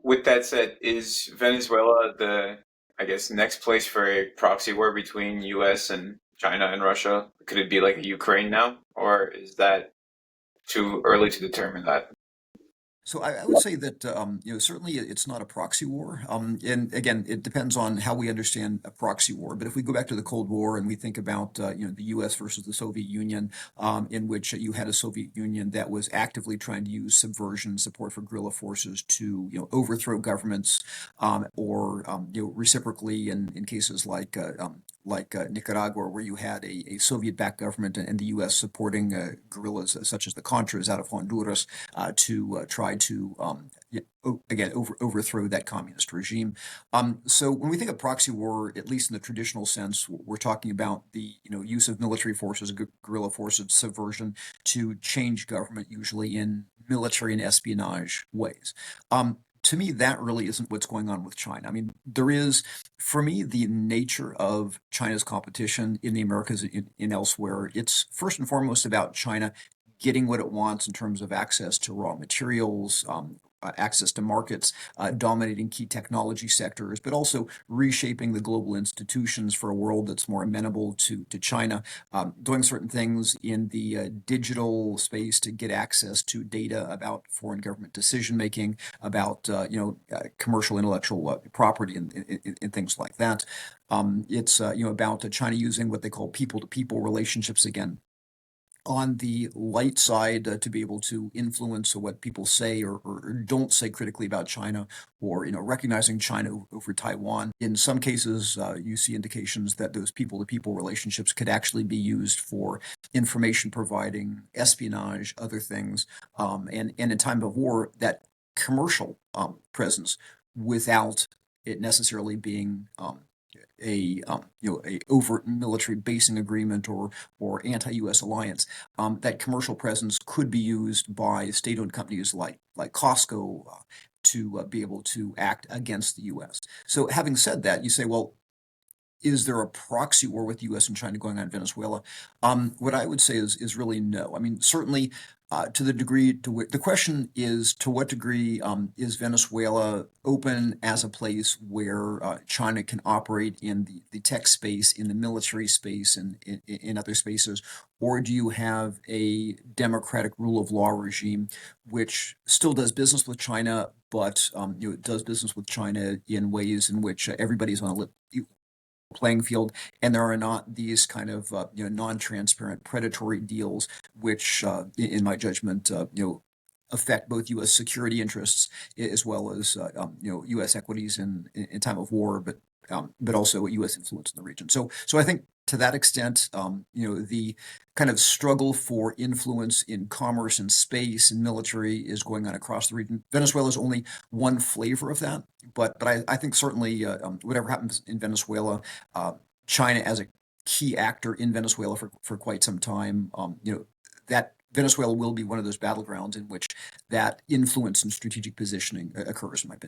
With that said, is Venezuela the, I guess, next place for a proxy war between US and China and Russia? Could it be like a Ukraine now, or is that too early to determine that? So I would say that certainly it's not a proxy war, and again it depends on how we understand a proxy war. But if we go back to the Cold War and we think about the U.S. versus the Soviet Union, in which you had a Soviet Union that was actively trying to use subversion, support for guerrilla forces to overthrow governments, or reciprocally in cases like Nicaragua, where you had a Soviet-backed government and the U.S. supporting guerrillas such as the Contras out of Honduras to try to again overthrow that communist regime. So when we think of proxy war, at least in the traditional sense, we're talking about the use of military forces, guerrilla forces, subversion to change government, usually in military and espionage ways. To me, that really isn't what's going on with China. I mean, there is, for me, the nature of China's competition in the Americas and elsewhere. It's first and foremost about China getting what it wants in terms of access to raw materials, access to markets, dominating key technology sectors, but also reshaping the global institutions for a world that's more amenable to China, doing certain things in the digital space to get access to data about foreign government decision making, about commercial intellectual property and things like that. It's about China using what they call people-to-people relationships again on the light side to be able to influence what people say or don't say critically about China, or recognizing China over Taiwan. In some cases, you see indications that those people-to-people relationships could actually be used for information providing, espionage, other things, and in time of war, that commercial presence without it necessarily being a overt military basing agreement or anti-U.S. alliance. That commercial presence could be used by state-owned companies like Costco to be able to act against the U.S. So, having said that, you say, well, is there a proxy war with the U.S. and China going on in Venezuela? What I would say is really no. I mean, certainly to the degree to which the question is, to what degree is Venezuela open as a place where China can operate in the tech space, in the military space, and in other spaces, or do you have a democratic rule of law regime which still does business with China, but it does business with China in ways in which everybody's on a playing field, and there are not these kind of non-transparent predatory deals, which, in my judgment, affect both U.S. security interests as well as U.S. equities in time of war, but also U.S. influence in the region. So I think to that extent, the kind of struggle for influence in commerce and space and military is going on across the region. Venezuela is only one flavor of that, but I think certainly whatever happens in Venezuela, China as a key actor in Venezuela for quite some time, that Venezuela will be one of those battlegrounds in which that influence and strategic positioning occurs, in my opinion.